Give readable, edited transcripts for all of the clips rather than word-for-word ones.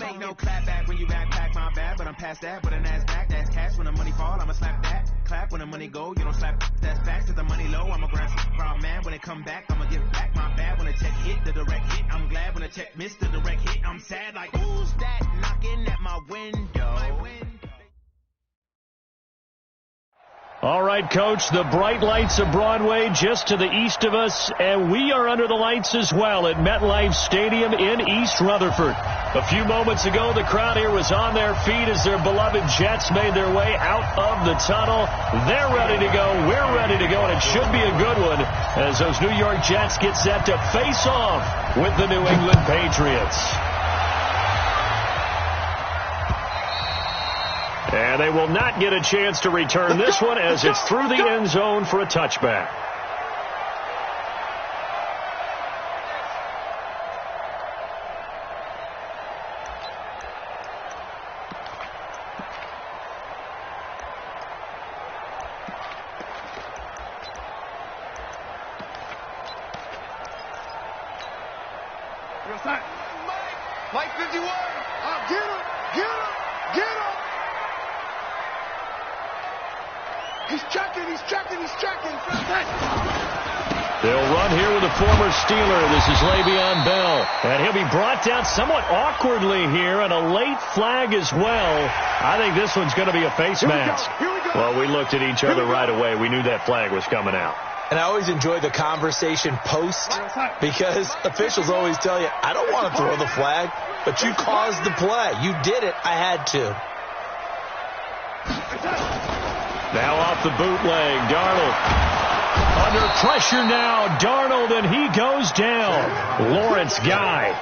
Ain't no clap back when you backpack my bad, but I'm past that. But an ass back, that's cash. When the money fall, I'ma slap that. Clap when the money go, you don't slap. That's facts. Cause the money low, I'm a ground man. When it come back, I'ma give back my bad. When the check hit, the direct hit. I'm glad when the check missed the direct hit. I'm sad like, who's that knocking at my window? All right, Coach, the bright lights of Broadway just to the east of us, and we are under the lights as well at MetLife Stadium in East Rutherford. A few moments ago, the crowd here was on their feet as their beloved Jets made their way out of the tunnel. They're ready to go. We're ready to go, and it should be a good one as those New York Jets get set to face off with the New England Patriots. And they will not get a chance to return this one as it's through the end zone for a touchback. Mike 51. Get him. Get him. Get him. He's checking. They'll run here with a former Steeler. This is Le'Veon Bell. And he'll be brought down somewhat awkwardly here, and a late flag as well. I think this one's going to be a face mask. Well, we looked at each other right away. We knew that flag was coming out. And I always enjoy the conversation post because officials always tell you, I don't want to throw the flag, but you caused the play. You did it. I had to. Now off the bootleg, Darnold. Under pressure now, Darnold, and he goes down. Lawrence Guy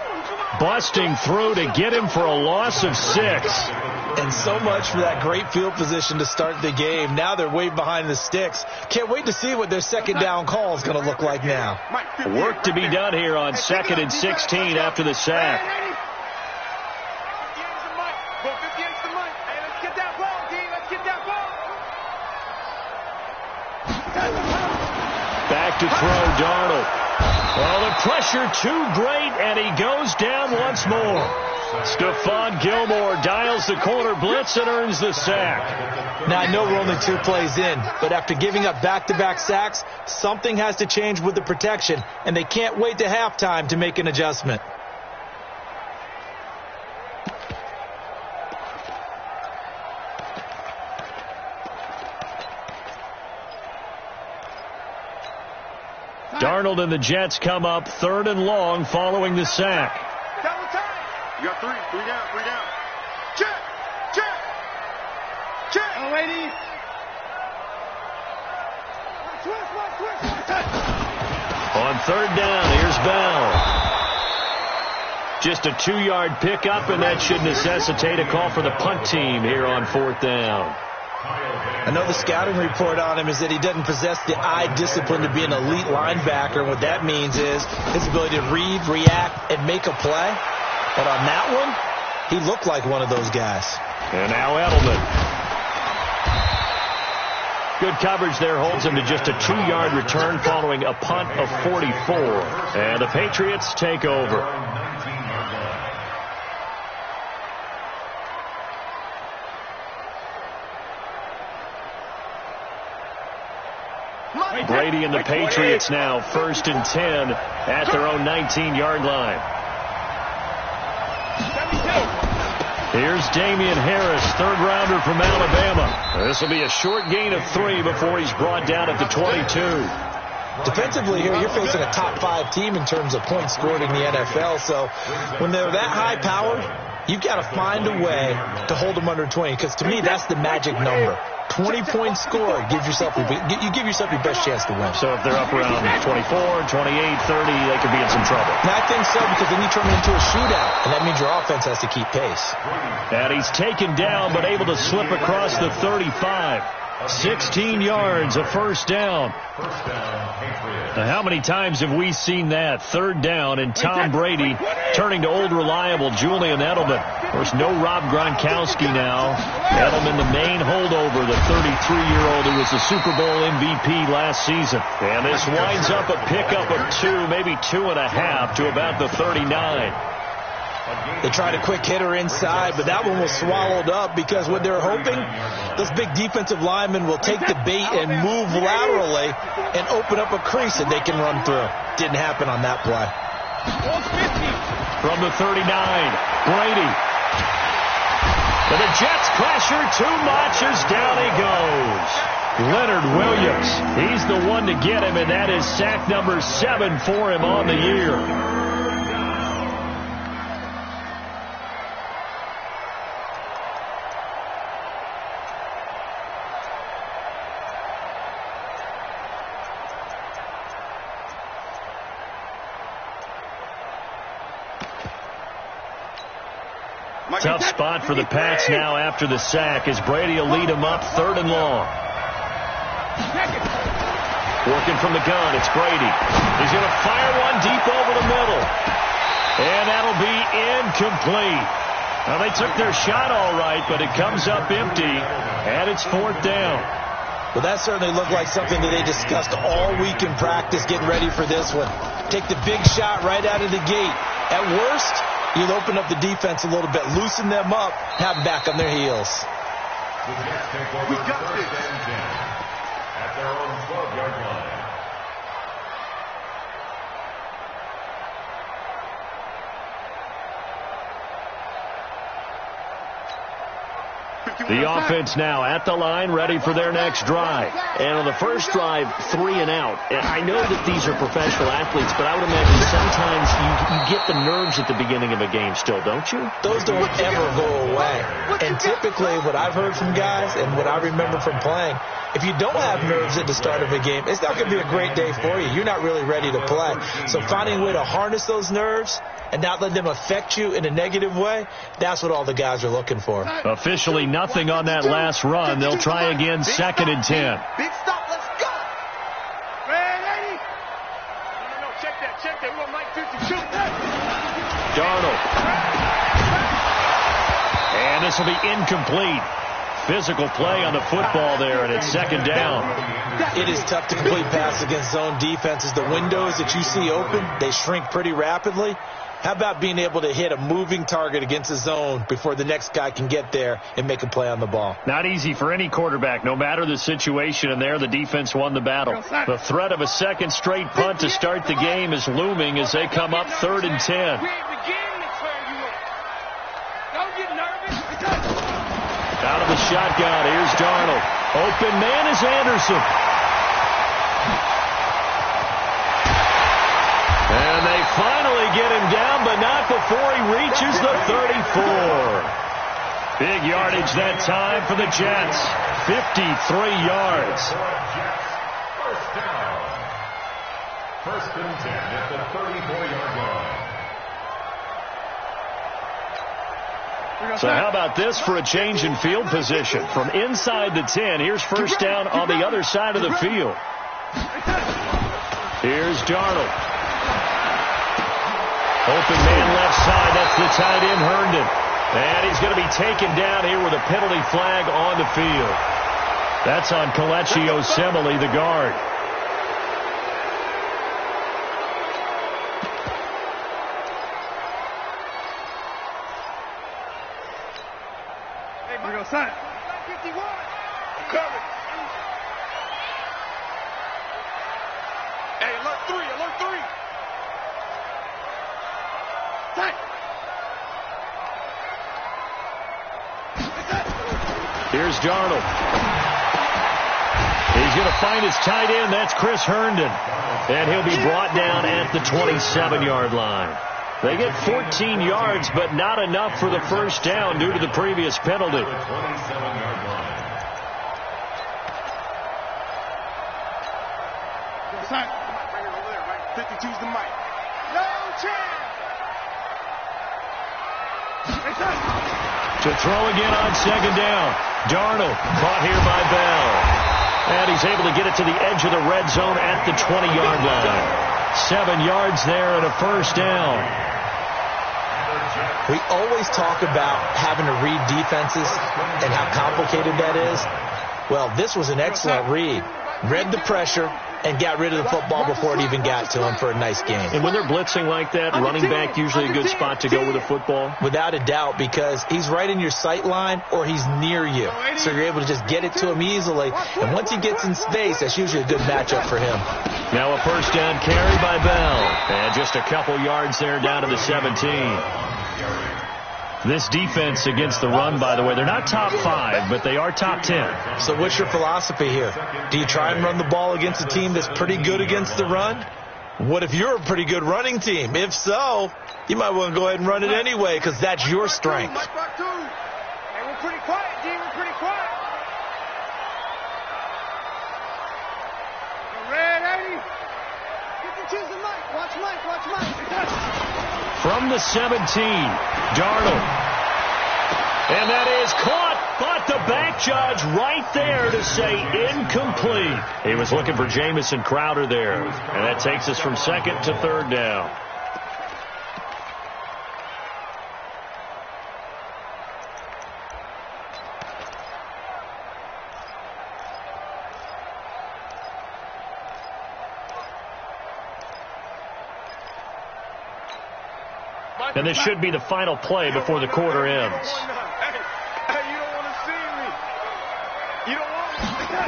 busting through to get him for a loss of 6. And so much for that great field position to start the game. Now they're way behind the sticks. Can't wait to see what their second down call is going to look like now. Work to be done here on 2nd and 16 after the sack. Back to throw, Darnold. Well, the pressure too great, and he goes down once more. Stephon Gilmore dials the corner blitz and earns the sack. Now, I know we're only 2 plays in, but after giving up back-to-back sacks, something has to change with the protection, and they can't wait to halftime to make an adjustment. Darnold and the Jets come up 3rd and long following the sack. You got 3 down. Check. Oh, lady. On 3rd down, here's Bell. Just a 2-yard pickup, and that should necessitate a call for the punt team here on 4th down. I know the scouting report on him is that he doesn't possess the eye discipline to be an elite linebacker. And what that means is his ability to read, react, and make a play. But on that one, he looked like one of those guys. And now Edelman. Good coverage there holds him to just a 2-yard return following a punt of 44. And the Patriots take over. Brady and the Patriots now 1st and 10 at their own 19-yard line. Here's Damian Harris, 3rd-rounder from Alabama. This will be a short gain of 3 before he's brought down at the 22. Defensively here, you're facing a top 5 team in terms of points scored in the NFL. So when they're that high-powered, you've got to find a way to hold them under 20. Because to me, that's the magic number. 20 points scored, you give yourself your best chance to win. So if they're up around 24, 28, 30, they could be in some trouble. And I think so, because then you turn it into a shootout, and that means your offense has to keep pace. And he's taken down, but able to slip across the 35. 16 yards, a 1st down. Now, how many times have we seen that? 3rd down, and Tom Brady turning to old reliable Julian Edelman. Of course, no Rob Gronkowski now. Edelman, the main holdover, the 33-year-old who was the Super Bowl MVP last season. And this winds up a pickup of 2, maybe 2.5 to about the 39. They tried a quick hitter inside, but that one was swallowed up because what they're hoping, those big defensive linemen will take the bait and move laterally and open up a crease that they can run through. Didn't happen on that play. From the 39, Brady. And the Jets pressure too much as down he goes. Leonard Williams, he's the one to get him, and that is sack number 7 for him on the year. Tough spot for the Pats now after the sack as Brady will lead him up 3rd and long. Working from the gun, it's Brady. He's going to fire one deep over the middle. And that'll be incomplete. Now, they took their shot all right, but it comes up empty, and it's 4th down. Well, that certainly looked like something that they discussed all week in practice getting ready for this one. Take the big shot right out of the gate. At worst, you'll open up the defense a little bit, loosen them up, have them back on their heels. We got this. At their own 12-yard line. The offense now at the line, ready for their next drive. And on the first drive, 3 and out. And I know that these are professional athletes, but I would imagine sometimes you get the nerves at the beginning of a game still, don't you? Those don't ever go away. And typically what I've heard from guys and what I remember from playing, if you don't have nerves at the start of a game, it's not going to be a great day for you. You're not really ready to play. So finding a way to harness those nerves and not let them affect you in a negative way, that's what all the guys are looking for. Officially nothing on that last run. They'll try again, 2nd and 10. Big stop, let's go. Man, 80. No, check that. We want Mike 52. Darnold. And this will be incomplete. Physical play on the football there, and it's 2nd down. It is tough to complete pass against zone defenses. The windows that you see open, they shrink pretty rapidly. How about being able to hit a moving target against a zone before the next guy can get there and make a play on the ball? Not easy for any quarterback, no matter the situation, and there the defense won the battle. The threat of a second straight punt to start the game is looming as they come up 3rd and 10. Out of the shotgun, here's Darnold. Open man is Anderson. And they finally get him down, but not before he reaches the 34. Big yardage that time for the Jets. 53 yards. First down. 1st and 10 at the 34-yard line. So how about this for a change in field position? From inside the 10, here's 1st down on the other side of the field. Here's Darnold. Open man left side, that's the tight end Herndon. And he's going to be taken down here with a penalty flag on the field. That's on Kelechi Osemele, the guard. Son. 51. Cover. Hey, alert 3. Tight. Here's Darnold. He's going to find his tight end. That's Chris Herndon. And he'll be brought down at the 27-yard line. They get 14 yards, but not enough for the 1st down due to the previous penalty. 27-yard line. 52's the mic. No chance. To throw again on 2nd down. Darnold caught here by Bell. And he's able to get it to the edge of the red zone at the 20-yard line. 7 yards there and a 1st down. We always talk about having to read defenses and how complicated that is. Well, this was an excellent read. Read the pressure and got rid of the football before it even got to him for a nice gain. And when they're blitzing like that, running back usually a good spot to go with the football? Without a doubt, because he's right in your sight line or he's near you. So you're able to just get it to him easily. And once he gets in space, that's usually a good matchup for him. Now a first down carry by Bell. And just a couple yards there down to the 17. This defense against the run, by the way, they're not top 5, but they are top 10. So what's your philosophy here? Do you try and run the ball against a team that's pretty good against the run? What if you're a pretty good running team? If so, you might want to go ahead and run it anyway because that's your strength. Hey, we're pretty quiet, D. We're pretty quiet. Red 80. Get the cheese and Mike. Watch Mike. Watch Mike. From the 17, Darnold. And that is caught, but the back judge right there to say incomplete. He was looking for Jamison Crowder there. And that takes us from second to third down. And this should be the final play before the quarter ends. Hey, you don't want to see me. You don't want me.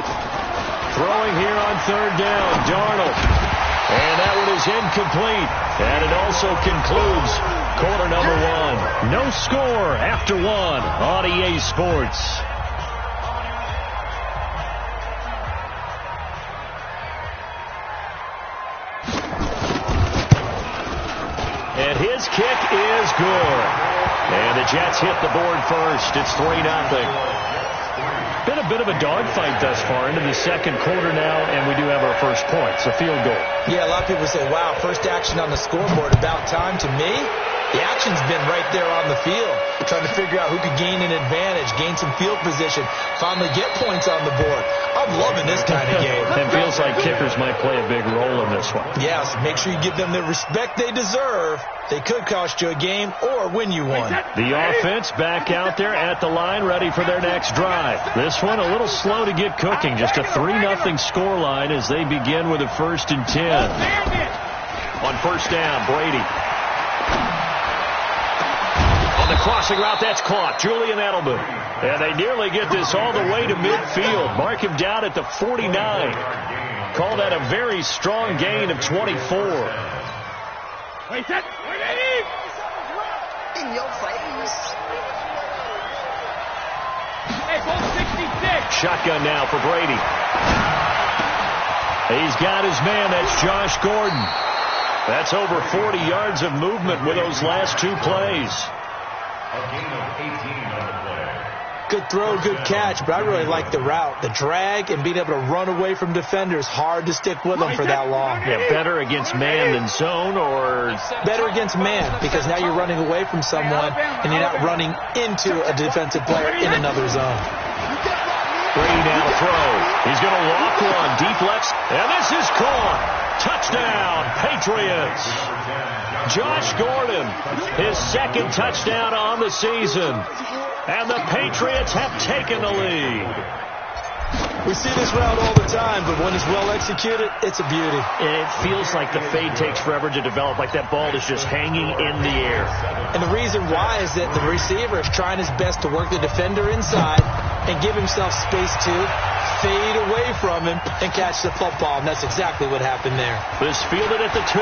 Throwing here on third down, Darnold. And that one is incomplete. And it also concludes quarter number 1. No score after 1 on EA Sports. And his kick is good. And the Jets hit the board first. It's 3-0. Been a bit of a dogfight thus far into the second quarter now, and we do have our first points, a field goal. Yeah, a lot of people say, wow, first action on the scoreboard, about time. To me, the action's been right there on the field, trying to figure out who could gain an advantage, gain some field position, finally get points on the board. I'm loving this kind of game. It feels like kickers might play a big role in this one. Yes, make sure you give them the respect they deserve. They could cost you a game or win you one. The offense back out there at the line, ready for their next drive. This one a little slow to get cooking. Just a 3-0 score line as they begin with a 1st and 10. On first down, Brady. On the crossing route, that's caught. Julian Edelman. And they nearly get this all the way to midfield. Mark him down at the 49. Call that a very strong gain of 24. Wait, that. In your face. Hey, ball 66. Shotgun now for Brady. He's got his man. That's Josh Gordon. That's over 40 yards of movement with those last 2 plays. A gain of 18 on the play. Good throw, good catch, but I really like the route. The drag and being able to run away from defenders, hard to stick with them for that long. Yeah, better against man than zone, or? Better against man, because now you're running away from someone and you're not running into a defensive player in another zone. Brady now to throw. He's going to lock one, deep left, and this is caught. Touchdown, Patriots. Josh Gordon, his 2nd touchdown on the season. And the Patriots have taken the lead. We see this route all the time, but when it's well executed, it's a beauty. It feels like the fade takes forever to develop, like that ball is just hanging in the air. And the reason why is that the receiver is trying his best to work the defender inside and give himself space to fade away from him and catch the football, and that's exactly what happened there. This fielded at the 2.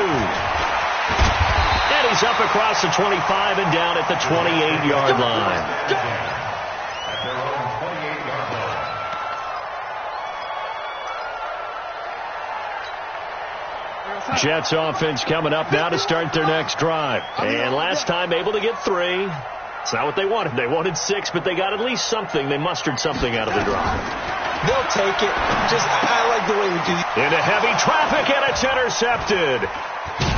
And he's up across the 25 and down at the 28-yard line. At their own 28-yard line. Jets offense coming up now to start their next drive. And last time able to get 3. It's not what they wanted. They wanted 6, but they got at least something. They mustered something out of the drive. They'll take it. I like the way we do. Into heavy traffic, and it's intercepted.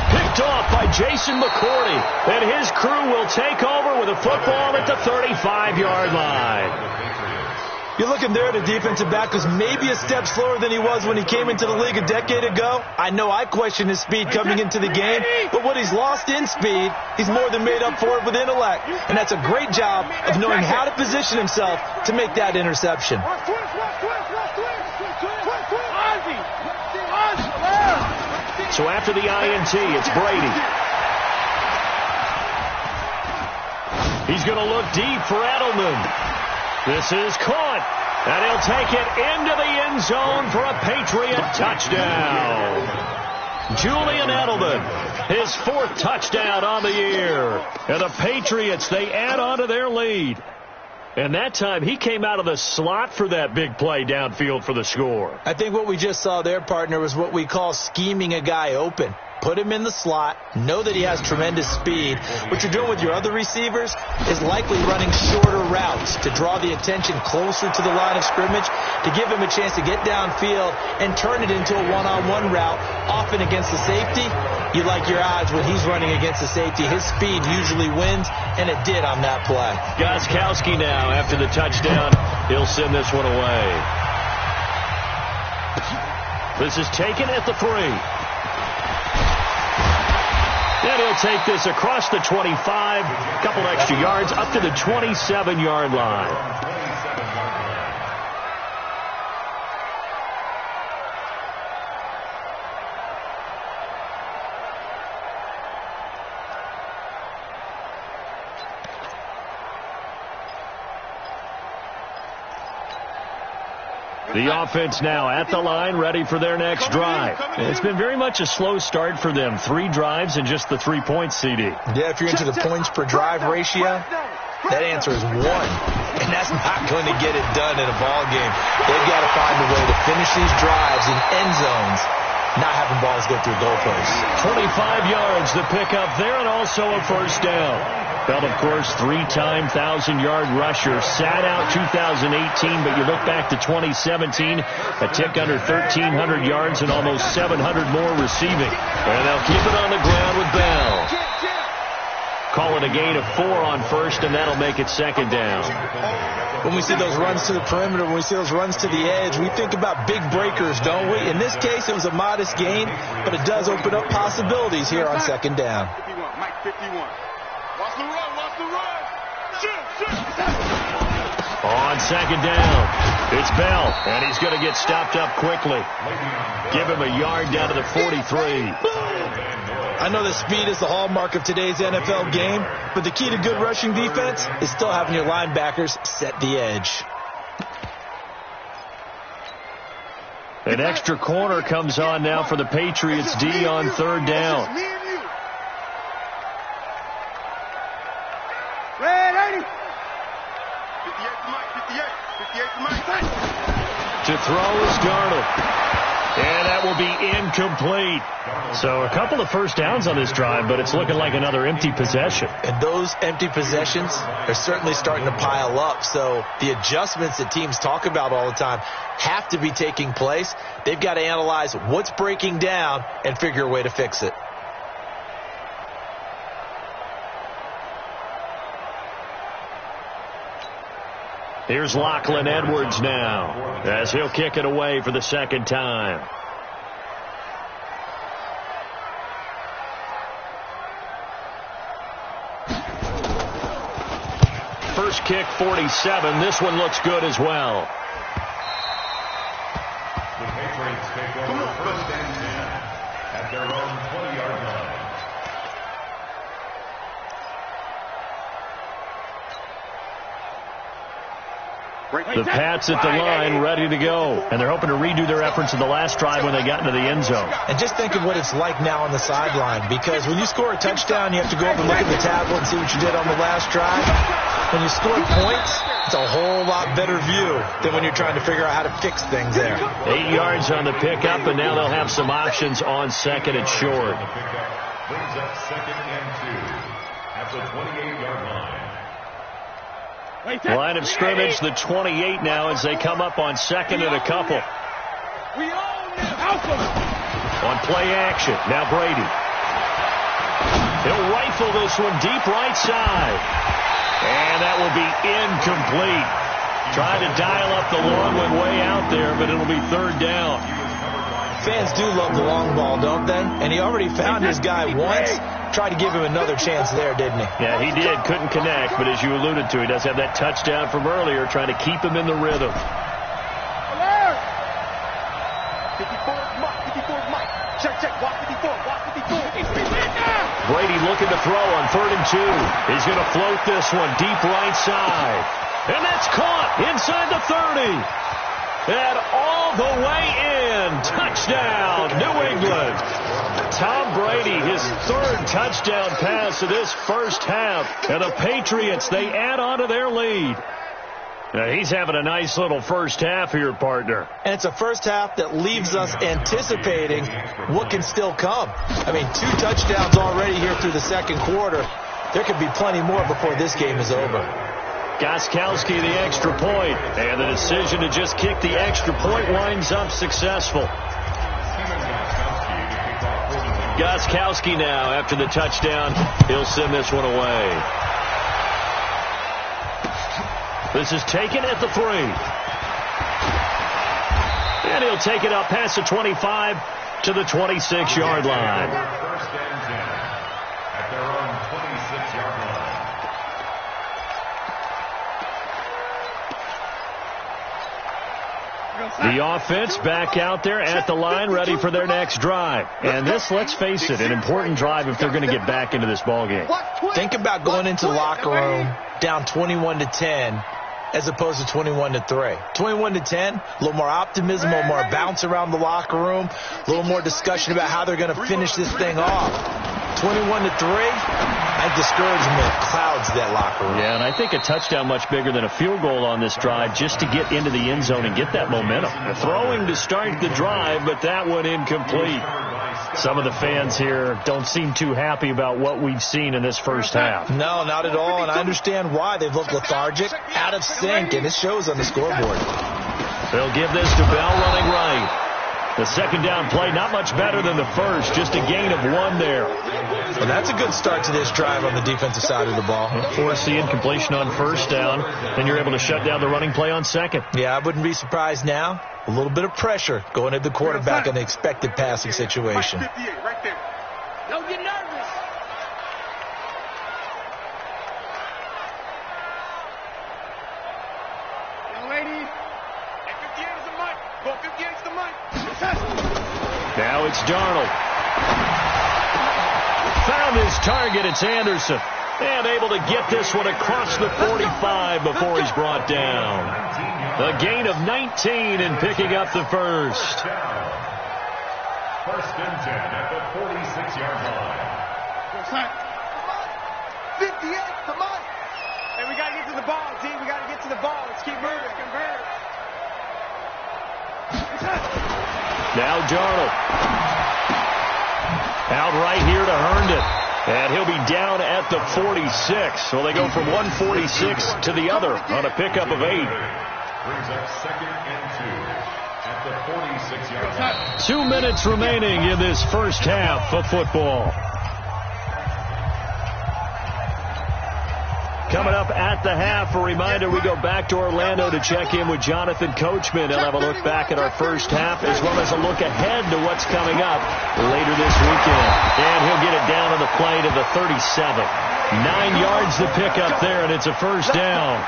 Picked off by Jason McCourty. And his crew will take over with a football at the 35-yard line. You're looking there at a defensive back who's maybe a step slower than he was when he came into the league a decade ago. I know I questioned his speed coming into the game, but what he's lost in speed, he's more than made up for it with intellect. And that's a great job of knowing how to position himself to make that interception. Ozzy! So after the INT, it's Brady. He's going to look deep for Edelman. This is caught. And he'll take it into the end zone for a Patriot touchdown. Julian Edelman, his 4th touchdown on the year. And the Patriots, they add on to their lead. And that time, he came out of the slot for that big play downfield for the score. I think what we just saw there, partner, was what we call scheming a guy open. Put him in the slot, know that he has tremendous speed. What you're doing with your other receivers is likely running shorter routes to draw the attention closer to the line of scrimmage, to give him a chance to get downfield and turn it into a one-on-one route, often against the safety. You like your odds when he's running against the safety. His speed usually wins, and it did on that play. Gostkowski now, after the touchdown, he'll send this one away. This is taken at the 3. And he'll take this across the 25, a couple extra yards, up to the 27-yard line. The offense now at the line, ready for their next drive. It's been very much a slow start for them. 3 drives and just the 3 points, CD. Yeah, if you're into the points per drive ratio, that answer is 1. And that's not going to get it done in a ball game. They've got to find a way to finish these drives in end zones, not having balls go through goalposts. 25 yards to pick up there, and also a first down. Bell, of course, 3-time 1,000-yard rusher. Sat out 2018, but you look back to 2017, a tick under 1,300 yards and almost 700 more receiving. And they'll keep it on the ground with Bell. Call it a gain of 4 on first, and that'll make it second down. When we see those runs to the perimeter, when we see those runs to the edge, we think about big breakers, don't we? In this case, it was a modest gain, but it does open up possibilities here on second down. 51, Mike 51. Watch the run, watch the run. Shoot. On second down, it's Bell, and he's going to get stopped up quickly. Give him a yard down to the 43. I know that speed is the hallmark of today's NFL game, but the key to good rushing defense is still having your linebackers set the edge. An extra corner comes on now for the Patriots D on third down. To throw is Darnold. And that will be incomplete. So a couple of first downs on this drive, but it's looking like another empty possession. And those empty possessions are certainly starting to pile up. So the adjustments that teams talk about all the time have to be taking place. They've got to analyze what's breaking down and figure a way to fix it. Here's Lachlan Edwards now, as he'll kick it away for the second time. First kick, 47. This one looks good as well. The Patriots take over first and 10 at their own 20-yard line. The Pats at the line, ready to go. And they're hoping to redo their efforts in the last drive when they got into the end zone. And just think of what it's like now on the sideline, because when you score a touchdown, you have to go up and look at the tablet and see what you did on the last drive. When you score points, it's a whole lot better view than when you're trying to figure out how to fix things there. 8 yards on the pickup, and now they'll have some options on second and short. Brings up second and 2 at the 28-yard line. Line of scrimmage, the 28 now as they come up on second and a couple. On play action, now Brady. He'll rifle this one deep right side. And that will be incomplete. Trying to dial up the long one way out there, but it'll be third down. Fans do love the long ball, don't they? And he already found his guy once. Tried to give him another chance there, didn't he? Yeah, he did. Couldn't connect, but as you alluded to, he does have that touchdown from earlier, trying to keep him in the rhythm. 54 is Mike. Check. Watch 54. Brady looking to throw on 3rd and 2. He's going to float this one deep right side. And that's caught inside the 30. And all the way in. Touchdown, New England. Tom Brady, his 3rd touchdown pass of this first half. And the Patriots, they add on to their lead. Now, he's having a nice little first half here, partner. And it's a first half that leaves us anticipating what can still come. I mean, 2 touchdowns already here through the second quarter. There could be plenty more before this game is over. Gostkowski, the extra point, and the decision to just kick the extra point winds up successful. Gostkowski now, after the touchdown, he'll send this one away. This is taken at the 3. And he'll take it up past the 25 to the 26-yard line. First and 10 at their own 26-yard line. The offense back out there at the line, ready for their next drive. And this, let's face it, an important drive if they're going to get back into this ballgame. Think about going into the locker room down 21-10 as opposed to 21-3. 21-10, a little more optimism, a little more bounce around the locker room, a little more discussion about how they're going to finish this thing off. 21-3, that discouragement clouds that locker room. Yeah, and I think a touchdown much bigger than a field goal on this drive just to get into the end zone and get that momentum. Throwing to start the drive, but that one incomplete. Some of the fans here don't seem too happy about what we've seen in this first half. No, not at all, and I understand why. They've looked lethargic, out of sync, and it shows on the scoreboard. They'll give this to Bell running right. The second down play, not much better than the first, just a gain of 1 there. Well, that's a good start to this drive on the defensive side of the ball. Force the incompletion on first down, then you're able to shut down the running play on second. Yeah, I wouldn't be surprised now. A little bit of pressure going at the quarterback in the expected passing situation. Right there. Don't get nervous. Young lady, at 58 is the mic. Go 58 is the mic. Now it's Darnold. Found his target. It's Anderson. And able to get this one across the 45 before he's brought down. A gain of 19 and picking up the first. First and 10 at the 46-yard line. 58, come on. Hey, we got to get to the ball, D. We got to get to the ball. Let's keep moving. Convert. Now Darnold. Out right here to Herndon. And he'll be down at the 46. So they go from 146 to the other on a pickup of 8. Brings up second and 2 at the 46-yard line. 2 minutes remaining in this first half of football. Coming up at the half, a reminder, we go back to Orlando to check in with Jonathan Coachman. He'll have a look back at our first half as well as a look ahead to what's coming up later this weekend. And he'll get it down to the play to the 37. 9 yards to pick up there, and it's a first down.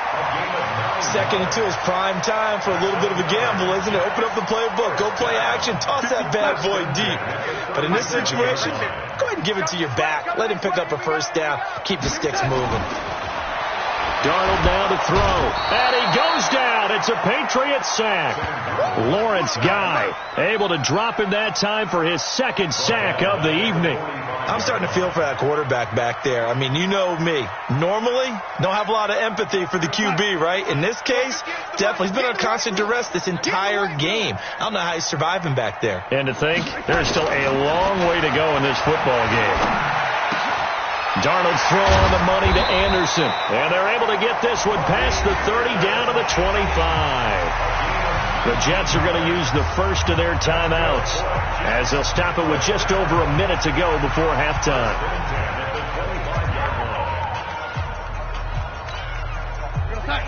Second and 2 is prime time for a little bit of a gamble, isn't it? Open up the playbook, go play action, toss that bad boy deep. But in this situation, go ahead and give it to your back. Let him pick up a first down, keep the sticks moving. Darnold now to throw, and he goes down. It's a Patriot sack. Lawrence Guy able to drop him that time for his second sack of the evening. I'm starting to feel for that quarterback back there. I mean, you know me. Normally, don't have a lot of empathy for the QB, right? In this case, definitely. He's been on constant duress this entire game. I don't know how he's surviving back there. And to think, there's still a long way to go in this football game. Darnold's throw on the money to Anderson. And they're able to get this one past the 30 down to the 25. The Jets are going to use the first of their timeouts as they'll stop it with just over a minute to go before halftime.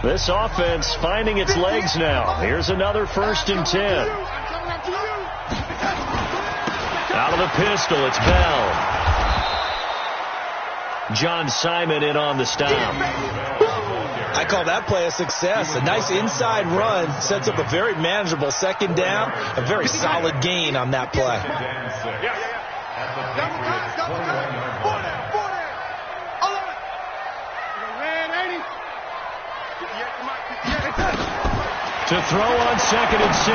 This offense finding its legs now. Here's another 1st and 10. Out of the pistol, it's Bell. John Simon in on the stop. I call that play a success. A nice inside run sets up a very manageable second down. A very solid gain on that play. Patriots' 21-yard line. To throw on 2nd and 6.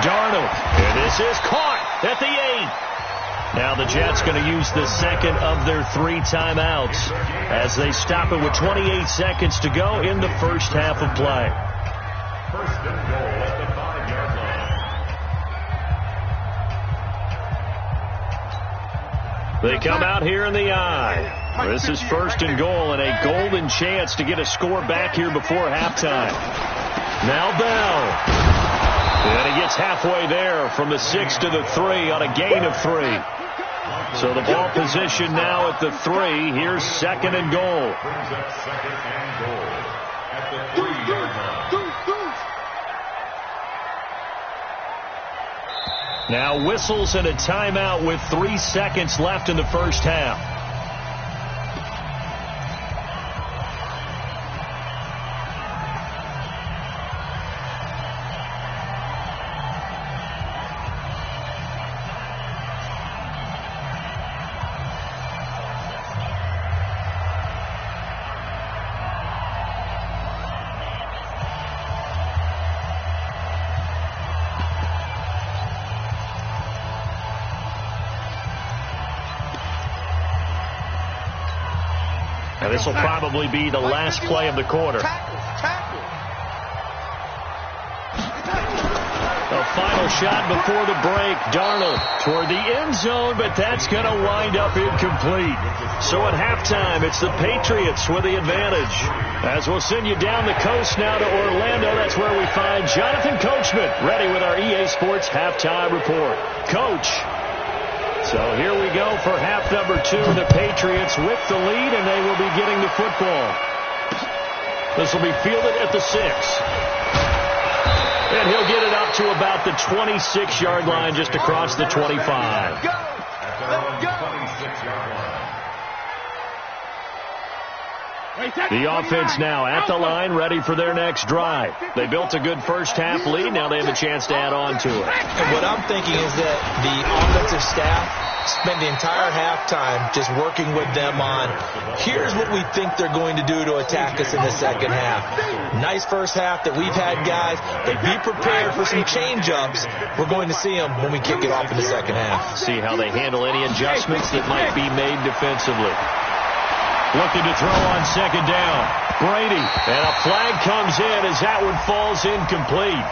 Darnold. And this is caught at the 8. Now the Jets going to use the second of their 3 timeouts as they stop it with 28 seconds to go in the first half of play. First and goal at the 5-yard line. They come out here in the I. This is first and goal and a golden chance to get a score back here before halftime. Now Bell. And he gets halfway there from the 6 to the 3 on a gain of 3. So the ball position now at the 3. Here's 2nd and goal. Brings up 2nd and goal at the 3-yard line. Now whistles and a timeout with 3 seconds left in the first half. Now this will probably be the last play of the quarter. A final shot before the break. Darnold toward the end zone, but that's going to wind up incomplete. So at halftime, it's the Patriots with the advantage. As we'll send you down the coast now to Orlando, that's where we find Jonathan Coachman, ready with our EA Sports halftime report. Coach. So here we go for half number 2. The Patriots with the lead, and they will be getting the football. This will be fielded at the 6. And he'll get it up to about the 26-yard line, just across the 25. At their own 26-yard line. The offense now at the line, ready for their next drive. They built a good first half lead. Now they have a chance to add on to it. And what I'm thinking is that the offensive staff spent the entire halftime just working with them on, here's what we think they're going to do to attack us in the second half. Nice first half that we've had, guys, but be prepared for some change-ups. We're going to see them when we kick it off in the second half. See how they handle any adjustments that might be made defensively. Looking to throw on 2nd down. Brady. And a flag comes in as that one falls incomplete.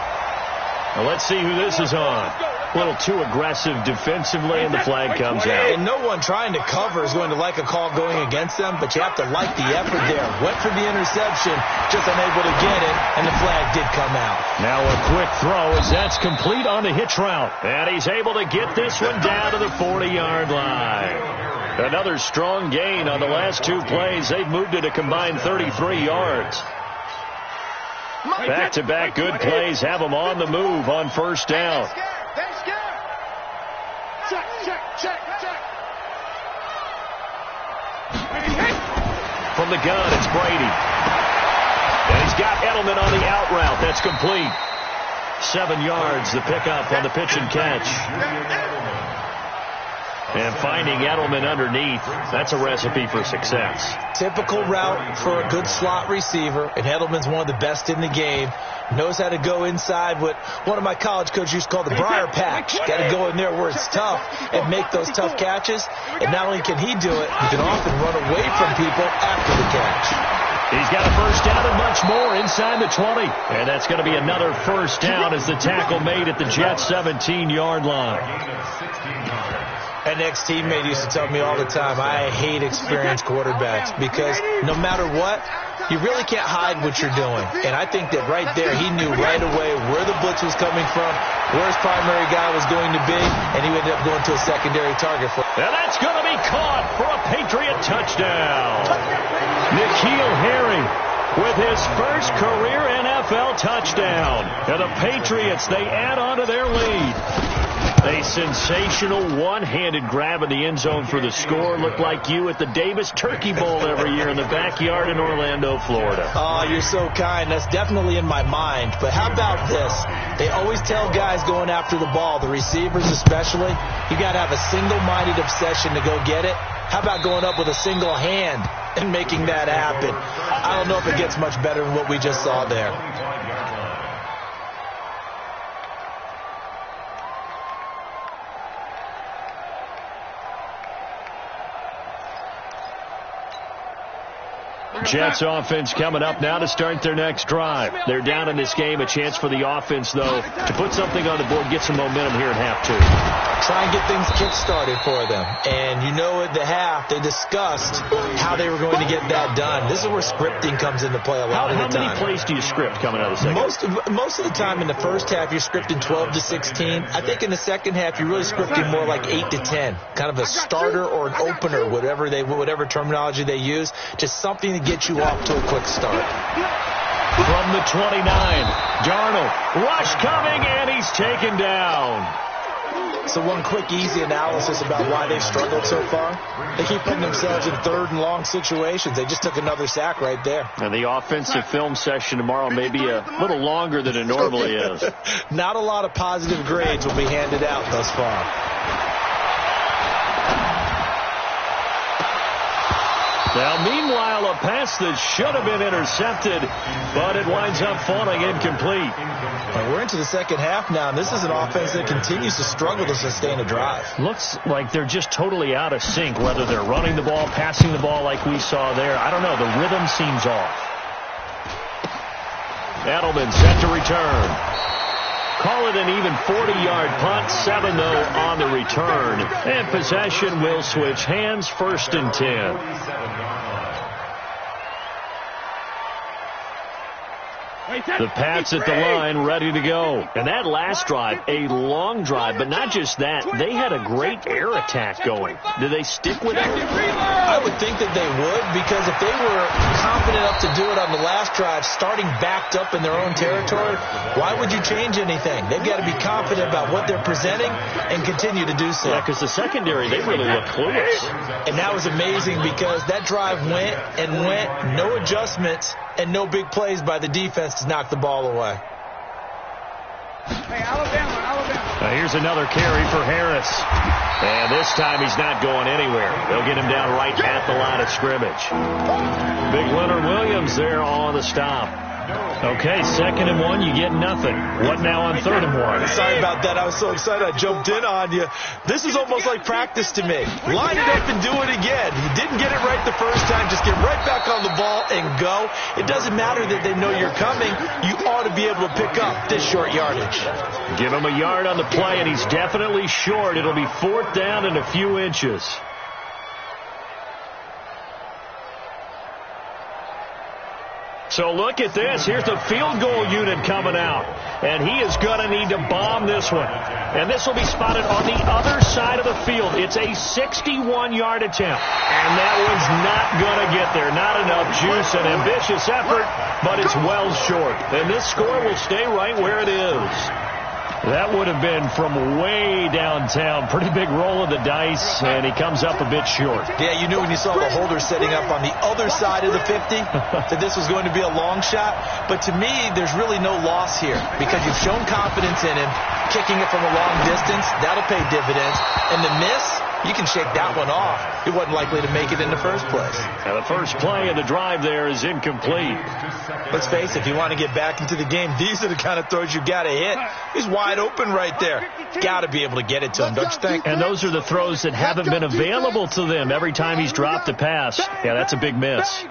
Now let's see who this is on. A little too aggressive defensively, and the flag comes out. And no one trying to cover is going to like a call going against them, but you have to like the effort there. Went for the interception, just unable to get it, and the flag did come out. Now a quick throw as that's complete on the hitch route. And he's able to get this one down to the 40-yard line. Another strong gain on the last 2 plays. They've moved it a combined 33 yards. Back-to-back good plays have them on the move on first down. From the gun, it's Brady. And he's got Edelman on the out route. That's complete. 7 yards, the pickup on the pitch and catch. And finding Edelman underneath, that's a recipe for success. Typical route for a good slot receiver, and Edelman's one of the best in the game. Knows how to go inside what one of my college coaches used to call the briar patch. Got to go in there where it's tough and make those tough catches. And not only can he do it, he can often run away from people after the catch. He's got a first down and much more inside the 20. And that's going to be another first down as the tackle made at the Jets' 17-yard line. An ex-teammate used to tell me all the time, I hate experienced quarterbacks because no matter what, you really can't hide what you're doing. And I think that right there, he knew right away where the blitz was coming from, where his primary guy was going to be, and he ended up going to a secondary target for him. And that's going to be caught for a Patriot touchdown. N'Keal Harry with his first career NFL touchdown. And the Patriots, they add on to their lead. A sensational one-handed grab in the end zone for the score. Looked like you at the Davis Turkey Bowl every year in the backyard in Orlando, Florida. Oh, you're so kind. That's definitely in my mind. But how about this? They always tell guys going after the ball, the receivers especially, you got to have a single-minded obsession to go get it. How about going up with a single hand and making that happen? I don't know if it gets much better than what we just saw there. Jets offense coming up now to start their next drive. They're down in this game. A chance for the offense, though, to put something on the board, get some momentum here at half two. Try and get things kick-started for them. And you know at the half, they discussed how they were going to get that done. This is where scripting comes into play a lot of the time. How many plays do you script coming out of the second? Most of the time in the first half, you're scripting 12 to 16. I think in the second half, you're really scripting more like 8 to 10. Kind of a starter or an opener, whatever terminology they use. Just something to get you off to a quick start. From the 29, Darnold, rush coming, and he's taken down. So one quick, easy analysis about why they've struggled so far. They keep putting themselves in third and long situations. They just took another sack right there. And the offensive film session tomorrow may be a little longer than it normally is. Not a lot of positive grades will be handed out thus far. Now, meanwhile, a pass that should have been intercepted, but it winds up falling incomplete. And we're into the second half now, and this is an offense that continues to struggle to sustain a drive. Looks like they're just totally out of sync, whether they're running the ball, passing the ball like we saw there. I don't know. The rhythm seems off. Edelman set to return. Call it an even 40-yard punt. 7, though, on the return. And possession will switch hands, 1st and 10. The Pats at the line, ready to go. And that last drive, a long drive, but not just that. They had a great air attack going. Do they stick with it? I would think that they would, because if they were confident enough to do it on the last drive, starting backed up in their own territory, why would you change anything? They've got to be confident about what they're presenting and continue to do so. Yeah, because the secondary, they really look clueless. And that was amazing because that drive went and went, no adjustments, and no big plays by the defense to knock the ball away. Hey, Alabama. Now here's another carry for Harris. And this time he's not going anywhere. They'll get him down right at the line of scrimmage. Big Leonard Williams there on the stop. Okay, 2nd and 1, you get nothing. What now on 3rd and 1? Sorry about that. I was so excited I jumped in on you. This is almost like practice to me. Line it up and do it again. You didn't get it right the first time. Just get right back on the ball and go. It doesn't matter that they know you're coming. You ought to be able to pick up this short yardage. Give him a yard on the play, and he's definitely short. It'll be 4th down and a few inches. So look at this. Here's the field goal unit coming out. And he is going to need to bomb this one. And this will be spotted on the other side of the field. It's a 61-yard attempt. And that one's not going to get there. Not enough juice. An ambitious effort, but it's well short. And this score will stay right where it is. That would have been from way downtown. Pretty big roll of the dice, and he comes up a bit short. Yeah, you knew when you saw the holder setting up on the other side of the 50 that this was going to be a long shot. But to me, there's really no loss here because you've shown confidence in him. Kicking it from a long distance, that'll pay dividends. And the miss, you can shake that one off. He wasn't likely to make it in the first place. Now the first play of the drive there is incomplete. Let's face it, if you want to get back into the game, these are the kind of throws you got to hit. He's wide open right there. Got to be able to get it to him, don't you think? And those are the throws that haven't been available to them every time he's dropped a pass. Yeah, that's a big miss.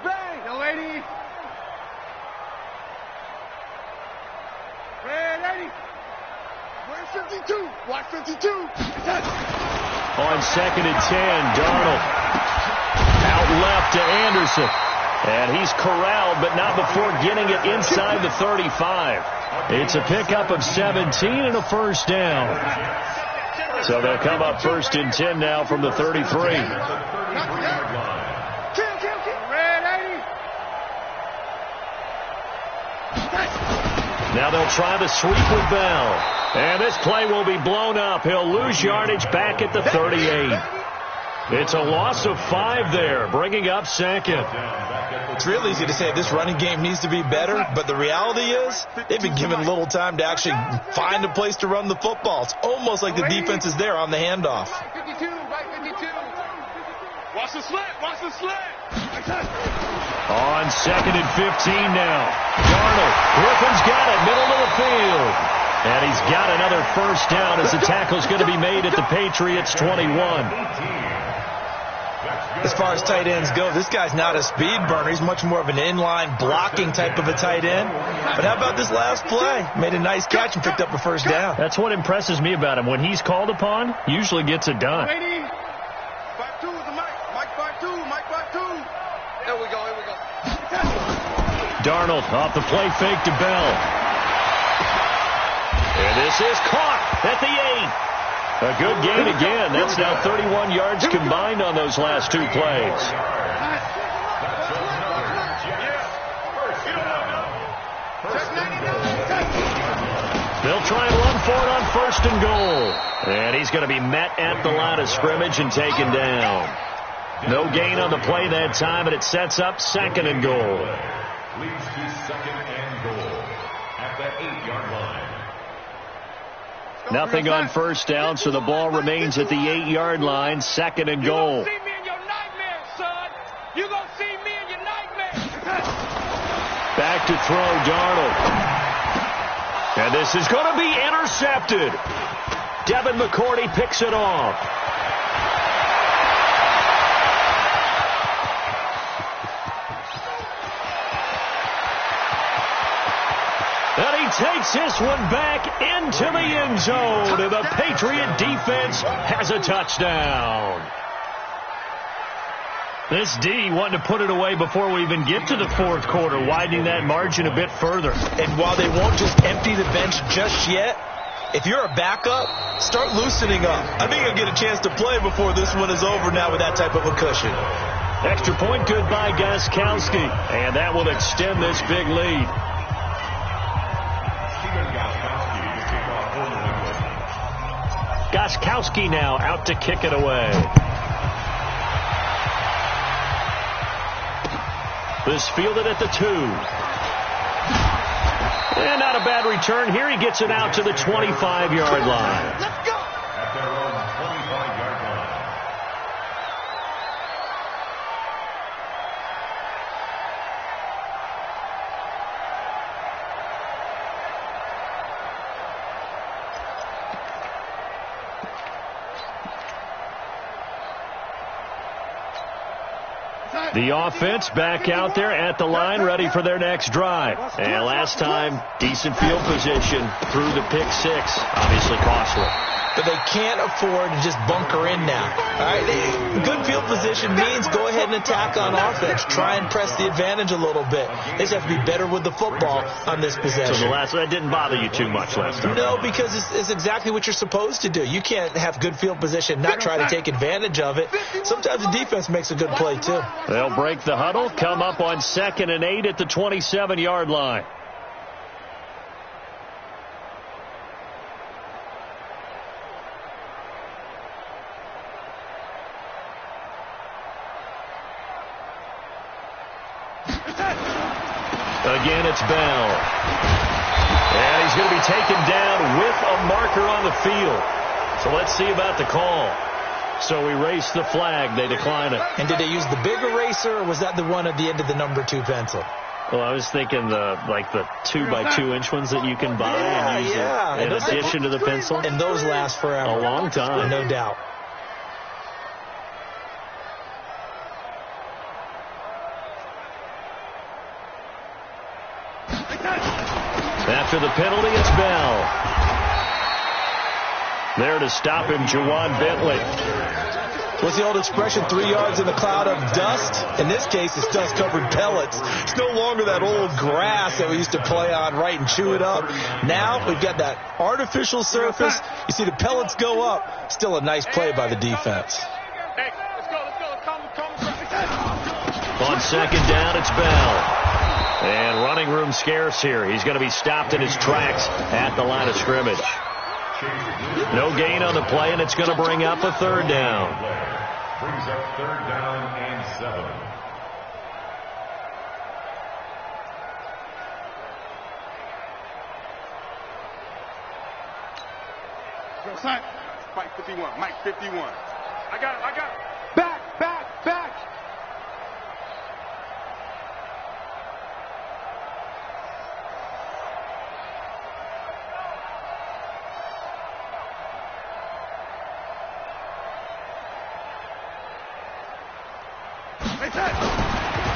Watch 52. On 2nd and 10, Darnold out left to Anderson. And he's corralled, but not before getting it inside the 35. It's a pickup of 17 and a 1st down. So they'll come up 1st and 10 now from the 33. Now they'll try the sweep with Bell. And this play will be blown up. He'll lose yardage back at the 38. It's a loss of 5 there, bringing up second. It's real easy to say this running game needs to be better, but the reality is they've been given little time to actually find a place to run the football. It's almost like the defense is there on the handoff. Right 52, right 52. Watch the slant, watch the slant. On 2nd and 15 now. Darnold. Griffin's got it, middle of the field. And he's got another first down as the tackle's going to be made at the Patriots' 21. As far as tight ends go, this guy's not a speed burner. He's much more of an inline blocking type of a tight end. But how about this last play? Made a nice catch and picked up a first down. That's what impresses me about him. When he's called upon, usually gets it done. 5-2 is the mic. Mike 5-2, Mike 5-2. There we go, here we go. Darnold off the play fake to Bell. And this is caught at the 8. A good gain again. That's now 31 yards combined on those last 2 plays. They'll try and run for it on 1st and goal. And he's going to be met at the line of scrimmage and taken down. No gain on the play that time, and it sets up 2nd and goal. Leads to 2nd and goal at the 8-yard line. Nothing on first down, so the ball remains at the 8-yard line, 2nd and goal. You gonna see me in your nightmares, son. You gonna see me in your nightmares. Back to throw, Darnold. And this is going to be intercepted. Devin McCourty picks it off. And he takes this one back into the end zone. And the Patriot defense has a touchdown. This D wanting to put it away before we even get to the 4th quarter, widening that margin a bit further. And while they won't just empty the bench just yet, if you're a backup, start loosening up. I think you'll get a chance to play before this one is over now with that type of a cushion. Extra point good by Gostkowski. And that will extend this big lead. Gostkowski now out to kick it away. This fielded at the 2. And not a bad return here. He gets it out to the 25-yard line. Let's go. At their own 25-yard line. The offense back out there at the line, ready for their next drive. And last time, decent field position through the pick 6. Obviously costly. But they can't afford to just bunker in now. All right, good field position means go ahead and attack on offense. Try and press the advantage a little bit. They just have to be better with the football on this possession. So that didn't bother you too much last time? No, because it's exactly what you're supposed to do. You can't have good field position, not try to take advantage of it. Sometimes the defense makes a good play, too. They'll break the huddle, come up on 2nd and 8 at the 27-yard line. Again, it's Bell. And he's going to be taken down with a marker on the field. So let's see about the call. So we race the flag. They decline it. And did they use the big eraser, or was that the one at the end of the number 2 pencil? Well, I was thinking the 2x2-inch ones that you can buy and use in addition to the pencil. And those last forever. A long time. No doubt. After the penalty, it's Bell. There to stop him, Juwan Bentley. What's the old expression, 3 yards in a cloud of dust? In this case, it's dust-covered pellets. It's no longer that old grass that we used to play on, right, and chew it up. Now we've got that artificial surface. You see the pellets go up. Still a nice play by the defense. Hey, let's go. Come. On 2nd down, it's Bell. And running room scarce here. He's going to be stopped in his tracks at the line of scrimmage. No gain on the play, and it's going to bring up a third down. Brings up third down and 7. Mike 51. Mike 51. I got it. Back.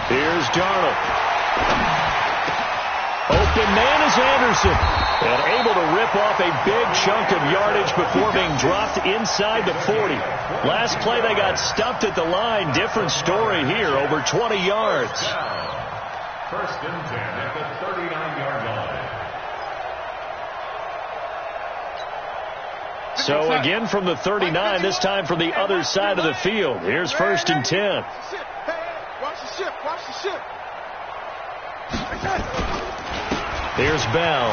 Here's Darnold. Open man is Anderson. And able to rip off a big chunk of yardage before being dropped inside the 40. Last play they got stuffed at the line. Different story here. Over 20 yards. First and 10 at the 39-yard line. So again from the 39, this time from the other side of the field. Here's first and 10. Watch the ship. Here's Bell.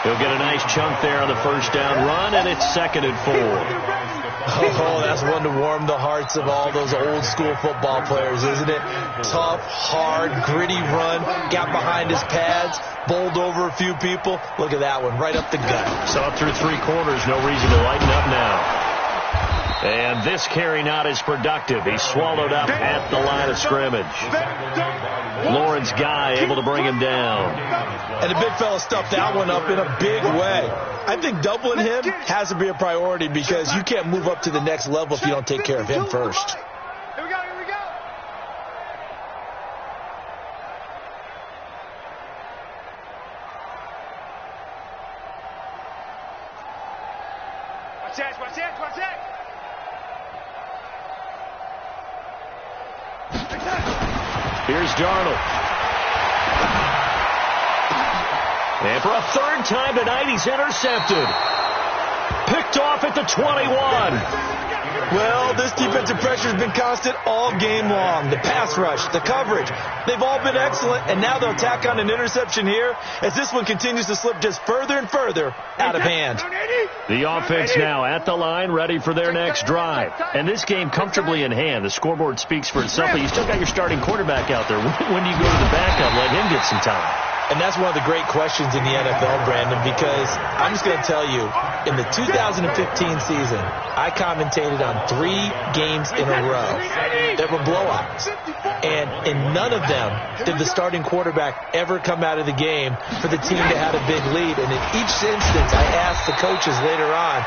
He'll get a nice chunk there on the first down run, and it's second and 4. Oh, that's one to warm the hearts of all those old school football players, isn't it? Tough, hard, gritty run, got behind his pads, bowled over a few people. Look at that one, right up the gut. Saw it through 3 quarters, no reason to lighten up now. And this carry not as productive. He's swallowed up at the line of scrimmage. Lawrence Guy able to bring him down. And the big fella stuffed that one up in a big way. I think doubling him has to be a priority because you can't move up to the next level if you don't take care of him first. Here we go. Watch that. Here's Darnold. And for a third time tonight, he's intercepted. Picked off at the 21. Well, this defensive pressure has been constant all game long. The pass rush, the coverage, they've all been excellent, and now they'll tack on an interception here as this one continues to slip just further and further out of hand. The offense now at the line, ready for their next drive. And this game comfortably in hand. The scoreboard speaks for itself, but you still got your starting quarterback out there. When do you go to the backup, let him get some time? And that's one of the great questions in the NFL, Brandon, because I'm just going to tell you, in the 2015 season, I commentated on 3 games in a row that were blowouts. And in none of them did the starting quarterback ever come out of the game for the team that had a big lead. And in each instance, I asked the coaches later on,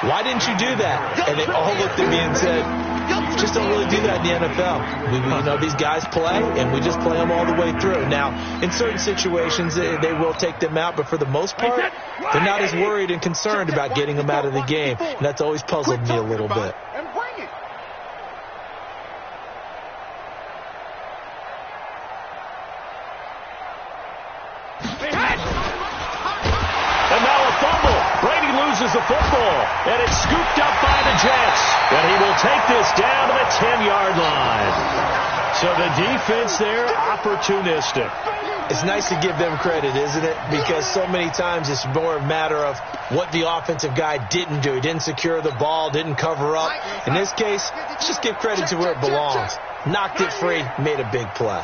why didn't you do that? And they all looked at me and said, just don't really do that in the NFL. You know, these guys play, and we just play them all the way through. Now, in certain situations, they will take them out, but for the most part, they're not as worried and concerned about getting them out of the game. And that's always puzzled me a little bit. And now a fumble. Brady loses the football, and it's scooped up by the Jets. And he will take this down to the 10-yard line. So the defense there, opportunistic. It's nice to give them credit, isn't it? Because so many times it's more a matter of what the offensive guy didn't do. He didn't secure the ball, didn't cover up. In this case, let's just give credit to where it belongs. Knocked it free, made a big play.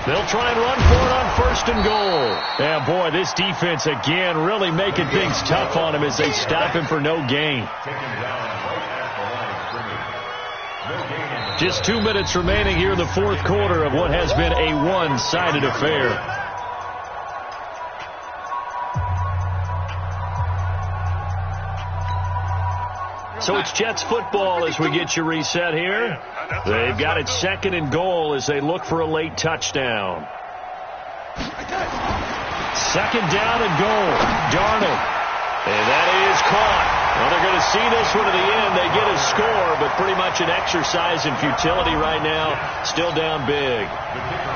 They'll try and run for it on first and goal. And boy, this defense again really making things tough on him as they stop him for no gain. Just 2 minutes remaining here in the fourth quarter of what has been a one-sided affair. So it's Jets football as we get you reset here. They've got it second and goal as they look for a late touchdown. Second down and goal. Darnold And that is caught. Well, they're going to see this one to the end. They get a score, but pretty much an exercise in futility right now. Still down big.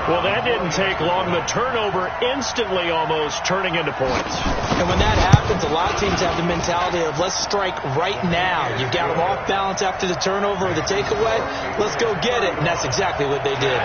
Well, that didn't take long. The turnover instantly almost turning into points. And when that happens, a lot of teams have the mentality of let's strike right now. You've got them off balance after the turnover or the takeaway. Let's go get it. And that's exactly what they did.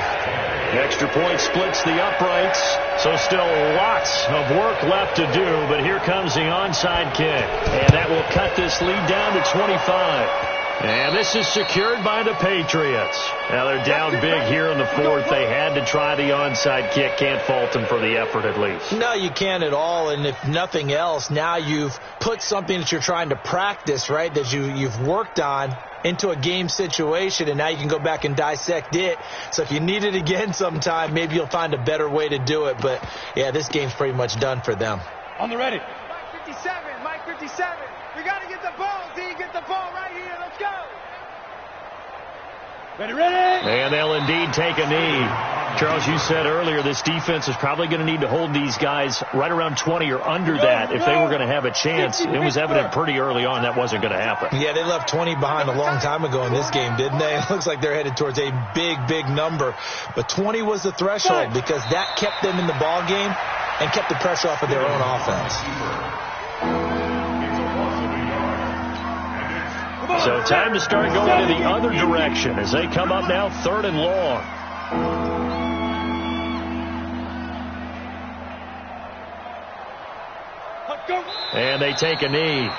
The extra point splits the uprights, so still lots of work left to do, but here comes the onside kick, and that will cut this lead down to 25. And this is secured by the Patriots. Now they're down big here in the fourth. They had to try the onside kick. Can't fault them for the effort at least. No, you can't at all, and if nothing else, now you've put something that you're trying to practice, right, that you've worked on into a game situation, and now you can go back and dissect it. So if you need it again sometime, maybe you'll find a better way to do it. But, yeah, this game's pretty much done for them. On the ready. Mike 57, Mike 57. We got to get the ball, D. Get the ball right here. Let's go. Ready. And they'll indeed take a knee. Charles, you said earlier this defense is probably going to need to hold these guys right around 20 or under that if they were going to have a chance. It was evident pretty early on that wasn't going to happen. Yeah, they left 20 behind a long time ago in this game, didn't they? It looks like they're headed towards a big, big number. But 20 was the threshold because that kept them in the ball game and kept the pressure off of their own offense. So time to start going in the other direction as they come up now 3rd and long. And they take a knee.